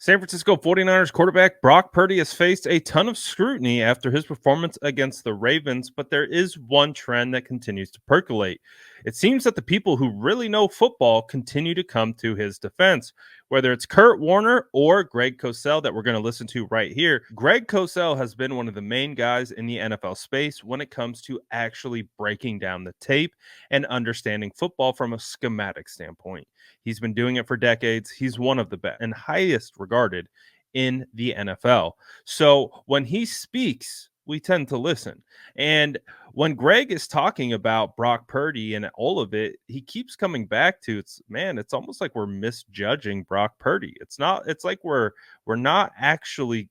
San Francisco 49ers quarterback Brock Purdy has faced a ton of scrutiny after his performance against the Ravens, but there is one trend that continues to percolate. It seems that the people who really know football continue to come to his defense, whether it's Kurt Warner or Greg Cosell that we're going to listen to right here. Greg Cosell has been one of the main guys in the NFL space when it comes to actually breaking down the tape and understanding football from a schematic standpoint. He's been doing it for decades. He's one of the best and highest regarded in the NFL. So when he speaks, we tend to listen. And when Greg is talking about Brock Purdy and all of it, he keeps coming back to it's almost like we're misjudging Brock Purdy. It's like we're not actually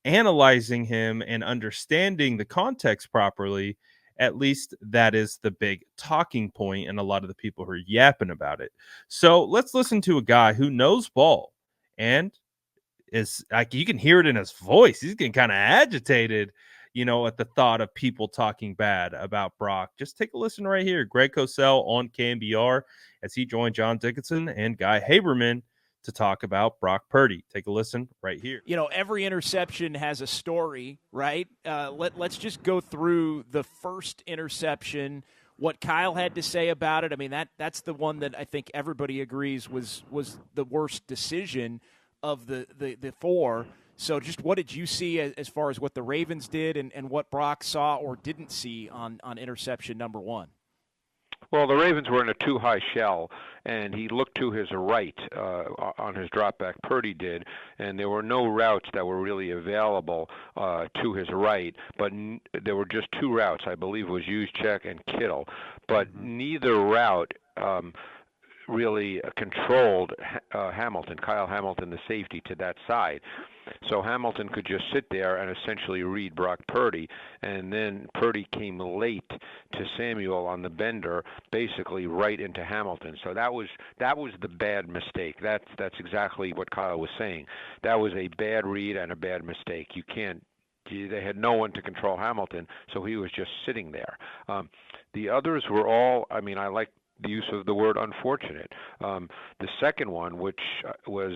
analyzing him and understanding the context properly. At least that is the big talking point, and a lot of the people who are yapping about it. So let's listen to a guy who knows ball and is like, you can hear it in his voice. He's getting kind of agitated, at the thought of people talking bad about Brock. Just take a listen right here. Greg Cosell on KMBR as he joined John Dickinson and Guy Haberman to talk about Brock Purdy. Take a listen right here. Every interception has a story, right? Let's just go through the first interception, what Kyle had to say about it. I mean, that's the one that I think everybody agrees was the worst decision of the four. So just what did you see as far as what the Ravens did and what Brock saw or didn't see on interception number one? Well, the Ravens were in a too-high shell, and he looked to his right on his dropback. Purdy did, and there were no routes that were really available to his right, but there were just two routes. I believe it was Juszczyk and Kittle, but neither route really controlled Hamilton, Kyle Hamilton, the safety, to that side. So Hamilton could just sit there and essentially read Brock Purdy, and then Purdy came late to Samuel on the bender, basically right into Hamilton. So that was the bad mistake. That's exactly what Kyle was saying. That was a bad read and a bad mistake. They had no one to control Hamilton, so he was just sitting there. The others were all, I like the use of the word unfortunate. The second one, which was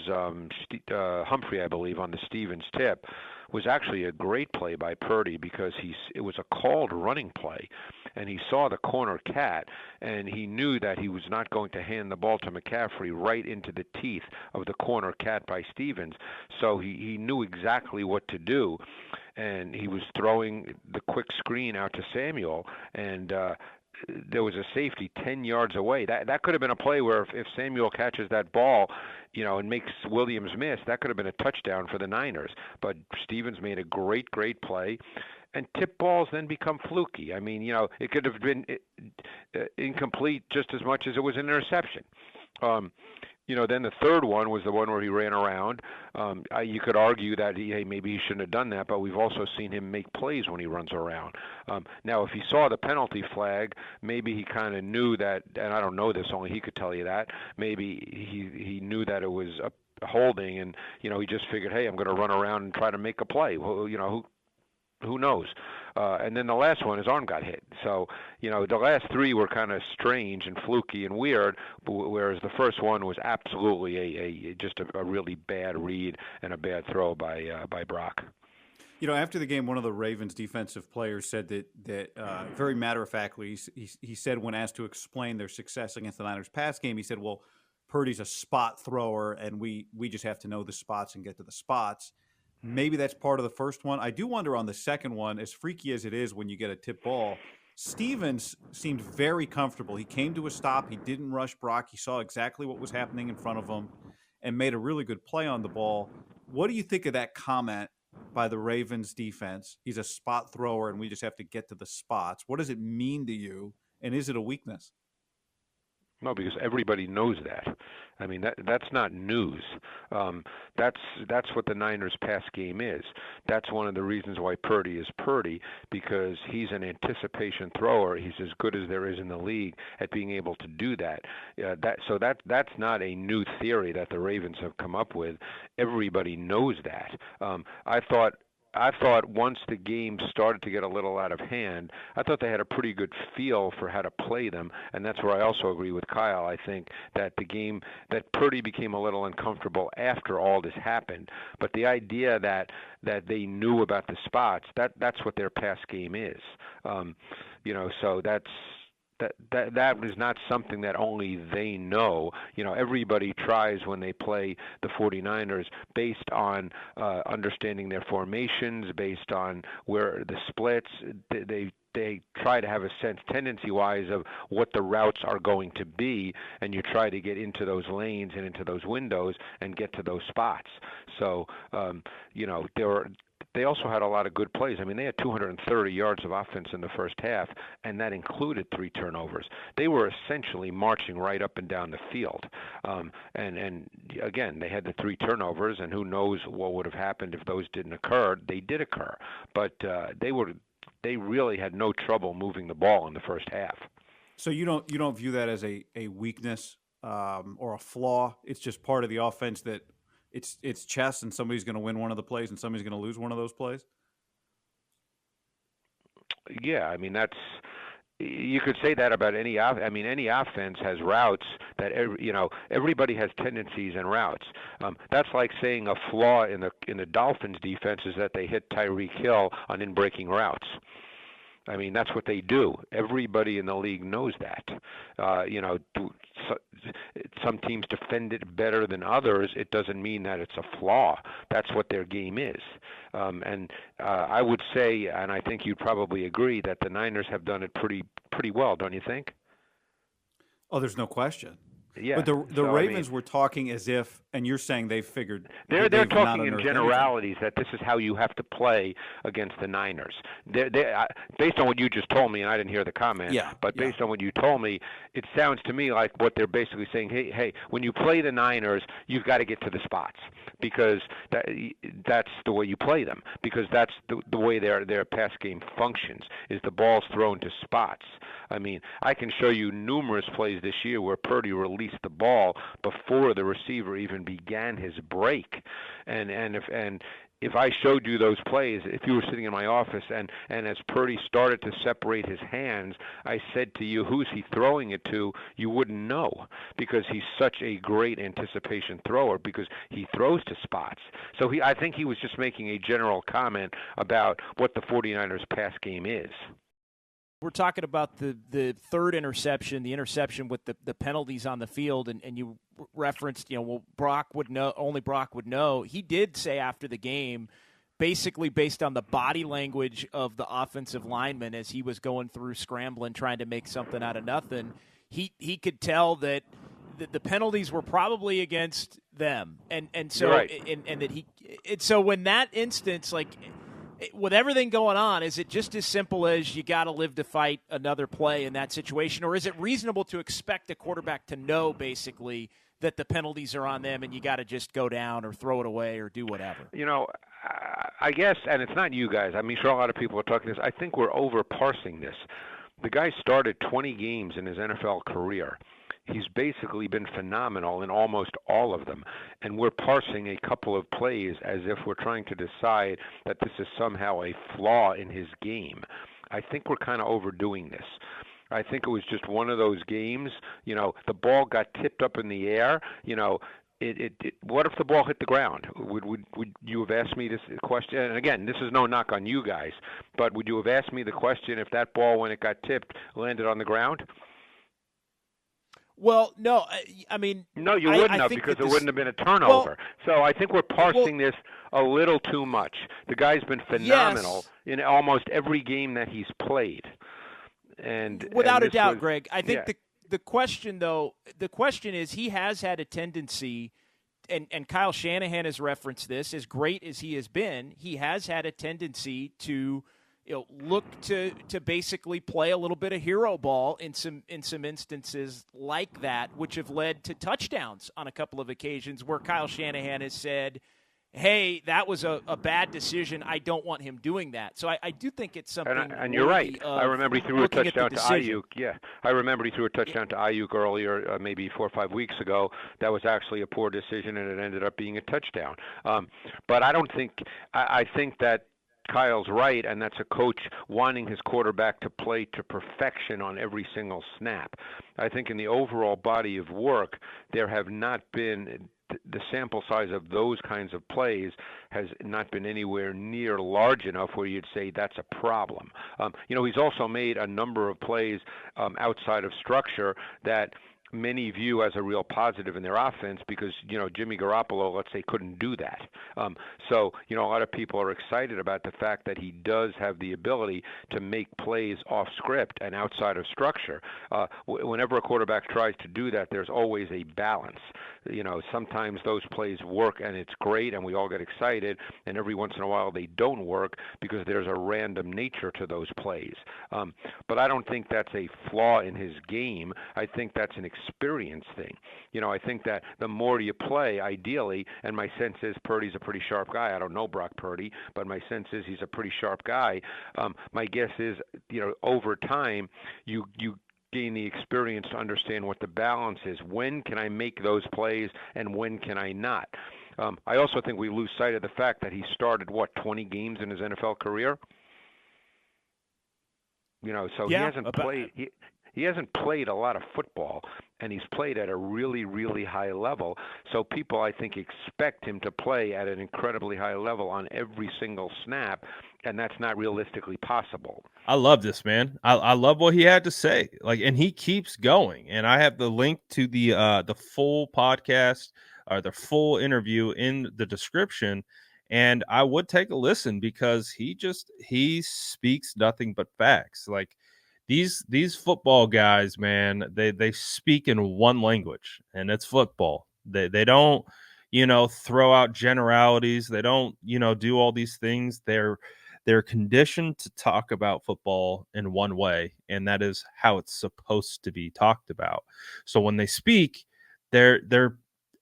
Humphrey, I believe, on the Stevens tip, was actually a great play by Purdy because it was a called running play, and he saw the corner cat, and he knew that he was not going to hand the ball to McCaffrey right into the teeth of the corner cat by Stevens. So he knew exactly what to do, and he was throwing the quick screen out to Samuel, and there was a safety 10 yards away. That could have been a play where if Samuel catches that ball, and makes Williams miss, that could have been a touchdown for the Niners. But Stevens made a great play, and tip balls then become fluky. It could have been incomplete just as much as it was an interception. Then the third one was the one where he ran around. You could argue that maybe he shouldn't have done that, but we've also seen him make plays when he runs around. Now, if he saw the penalty flag, maybe he kind of knew that, and I don't know this, only he could tell you that. Maybe he knew that it was a holding, and he just figured, hey, I'm going to run around and try to make a play. Well, who knows? And then the last one, his arm got hit. So, the last three were kind of strange and fluky and weird, whereas the first one was absolutely just a really bad read and a bad throw by Brock. After the game, one of the Ravens defensive players said that very matter-of-factly, he said when asked to explain their success against the Niners pass game, he said, well, Purdy's a spot thrower, and we just have to know the spots and get to the spots. Maybe that's part of the first one. I do wonder on the second one, as freaky as it is when you get a tip ball, Stevens seemed very comfortable. He came to a stop. He didn't rush Brock. He saw exactly what was happening in front of him and made a really good play on the ball. What do you think of that comment by the Ravens defense? He's a spot thrower, and we just have to get to the spots. What does it mean to you, and is it a weakness? No, because everybody knows that. That's not news. That's what the Niners' pass game is. That's one of the reasons why Purdy is Purdy, because he's an anticipation thrower. He's as good as there is in the league at being able to do that. That's not a new theory that the Ravens have come up with. Everybody knows that. I thought I thought once the game started to get a little out of hand, I thought they had a pretty good feel for how to play them, and that's where I also agree with Kyle. I think that that Purdy became a little uncomfortable after all this happened, but the idea that they knew about the spots, that's what their pass game is. So that is not something that only they know. Everybody tries when they play the 49ers based on understanding their formations, based on where the splits. They try to have a sense, tendency-wise, of what the routes are going to be, and you try to get into those lanes and into those windows and get to those spots. So, they also had a lot of good plays. I mean, they had 230 yards of offense in the first half, and that included 3 turnovers. They were essentially marching right up and down the field. And again, they had the 3 turnovers, and who knows what would have happened if those didn't occur. They did occur, but they really had no trouble moving the ball in the first half. So you don't view that as a weakness or a flaw? It's just part of the offense that it's chess, and somebody's going to win one of the plays and somebody's going to lose one of those plays? Yeah, I mean, you could say that about any offense has routes that everybody has tendencies and routes. That's like saying a flaw in the Dolphins defense is that they hit Tyreek Hill on in-breaking routes. I mean, that's what they do. Everybody in the league knows that. Some teams defend it better than others. It doesn't mean that it's a flaw. That's what their game is. I would say, and I think you'd probably agree, that the Niners have done it pretty well, don't you think? Oh, there's no question. Yeah, but the Ravens were talking as if, and you're saying they've figured. They're talking in generalities that this is how you have to play against the Niners. Based on what you just told me, and I didn't hear the comment, but based on what you told me, it sounds to me like what they're basically saying, hey, when you play the Niners, you've got to get to the spots because that's the way you play them, because that's the way their pass game functions, is the ball's thrown to spots. I mean, I can show you numerous plays this year where Purdy released the ball before the receiver even began his break, and if I showed you those plays, if you were sitting in my office and as Purdy started to separate his hands, I said to you, who's he throwing it to? You wouldn't know, because he's such a great anticipation thrower, because he throws to spots. So I think he was just making a general comment about what the 49ers pass game is. We're talking about the third interception, the interception with the penalties on the field, and you referenced, Brock would know, only Brock would know. He did say after the game, basically based on the body language of the offensive lineman as he was going through scrambling, trying to make something out of nothing, he could tell that the penalties were probably against them, and so right. and so when that instance, like, with everything going on, is it just as simple as you got to live to fight another play in that situation, or is it reasonable to expect a quarterback to know basically that the penalties are on them and you got to just go down or throw it away or do whatever? I guess, and it's not you guys. I mean, sure, a lot of people are talking this. I think we're over-parsing this. The guy started 20 games in his NFL career. He's basically been phenomenal in almost all of them, and we're parsing a couple of plays as if we're trying to decide that this is somehow a flaw in his game. I think we're kind of overdoing this. I think it was just one of those games. The ball got tipped up in the air. What if the ball hit the ground? Would you have asked me this question? And again, this is no knock on you guys, but would you have asked me the question if that ball, when it got tipped, landed on the ground? Well, no, I mean... No, you wouldn't have, because there wouldn't have been a turnover. So I think we're parsing this a little too much. The guy's been phenomenal in almost every game that he's played. Without a doubt, Greg. I think the question, though, is he has had a tendency, and Kyle Shanahan has referenced this, as great as he has been, he has had a tendency to look to basically play a little bit of hero ball in some instances like that, which have led to touchdowns on a couple of occasions where Kyle Shanahan has said, hey, that was a bad decision. I don't want him doing that. So I do think it's something. And you're right. I remember he threw a touchdown to Ayuk. Yeah, I remember he threw a touchdown to Ayuk earlier, maybe 4 or 5 weeks ago. That was actually a poor decision, and it ended up being a touchdown. But I don't think. I think that Kyle's right, and that's a coach wanting his quarterback to play to perfection on every single snap. I think in the overall body of work, there have not been the sample size of those kinds of plays has not been anywhere near large enough where you'd say that's a problem. He's also made a number of plays outside of structure that many view as a real positive in their offense because, Jimmy Garoppolo, let's say, couldn't do that. So, a lot of people are excited about the fact that he does have the ability to make plays off script and outside of structure. Whenever a quarterback tries to do that, there's always a balance. Sometimes those plays work and it's great and we all get excited, and every once in a while they don't work because there's a random nature to those plays. But I don't think that's a flaw in his game. I think that's an experience thing. I think that the more you play, ideally, and my sense is Purdy's a pretty sharp guy. I don't know Brock Purdy, but my sense is he's a pretty sharp guy. My guess is, over time, you gain the experience to understand what the balance is. When can I make those plays and when can I not? I also think we lose sight of the fact that he started, 20 games in his NFL career? So he hasn't played. He hasn't played a lot of football, and he's played at a really, really high level. So people, I think, expect him to play at an incredibly high level on every single snap, and that's not realistically possible. I love this, man. I love what he had to say. And he keeps going. And I have the link to the full podcast or the full interview in the description. And I would take a listen because he speaks nothing but facts. These football guys, man, they speak in one language, and it's football. They don't, throw out generalities. They don't, do all these things. They're conditioned to talk about football in one way, and that is how it's supposed to be talked about. So when they speak, they're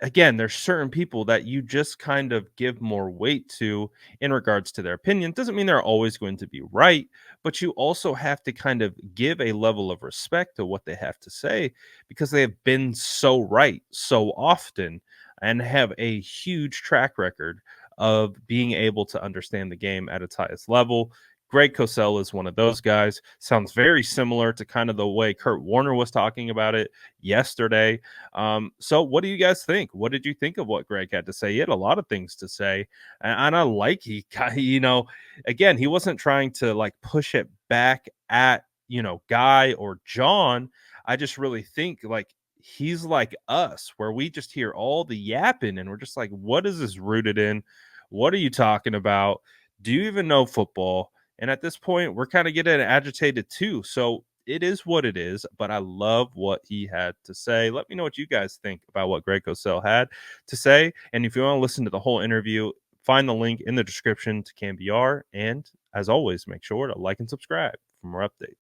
again, there's certain people that you just kind of give more weight to in regards to their opinion. Doesn't mean they're always going to be right, but you also have to kind of give a level of respect to what they have to say because they have been so right so often and have a huge track record of being able to understand the game at its highest level. Greg Cosell is one of those guys. Sounds very similar to kind of the way Kurt Warner was talking about it yesterday. So what do you guys think? What did you think of what Greg had to say? He had a lot of things to say. And I like again, he wasn't trying to push it back at, Guy or John. I just really think he's like us, where we just hear all the yapping and we're just like, what is this rooted in? What are you talking about? Do you even know football? And at this point, we're kind of getting agitated too. So it is what it is, but I love what he had to say. Let me know what you guys think about what Greg Cosell had to say. And if you want to listen to the whole interview, find the link in the description to CanBR. And as always, make sure to like and subscribe for more updates.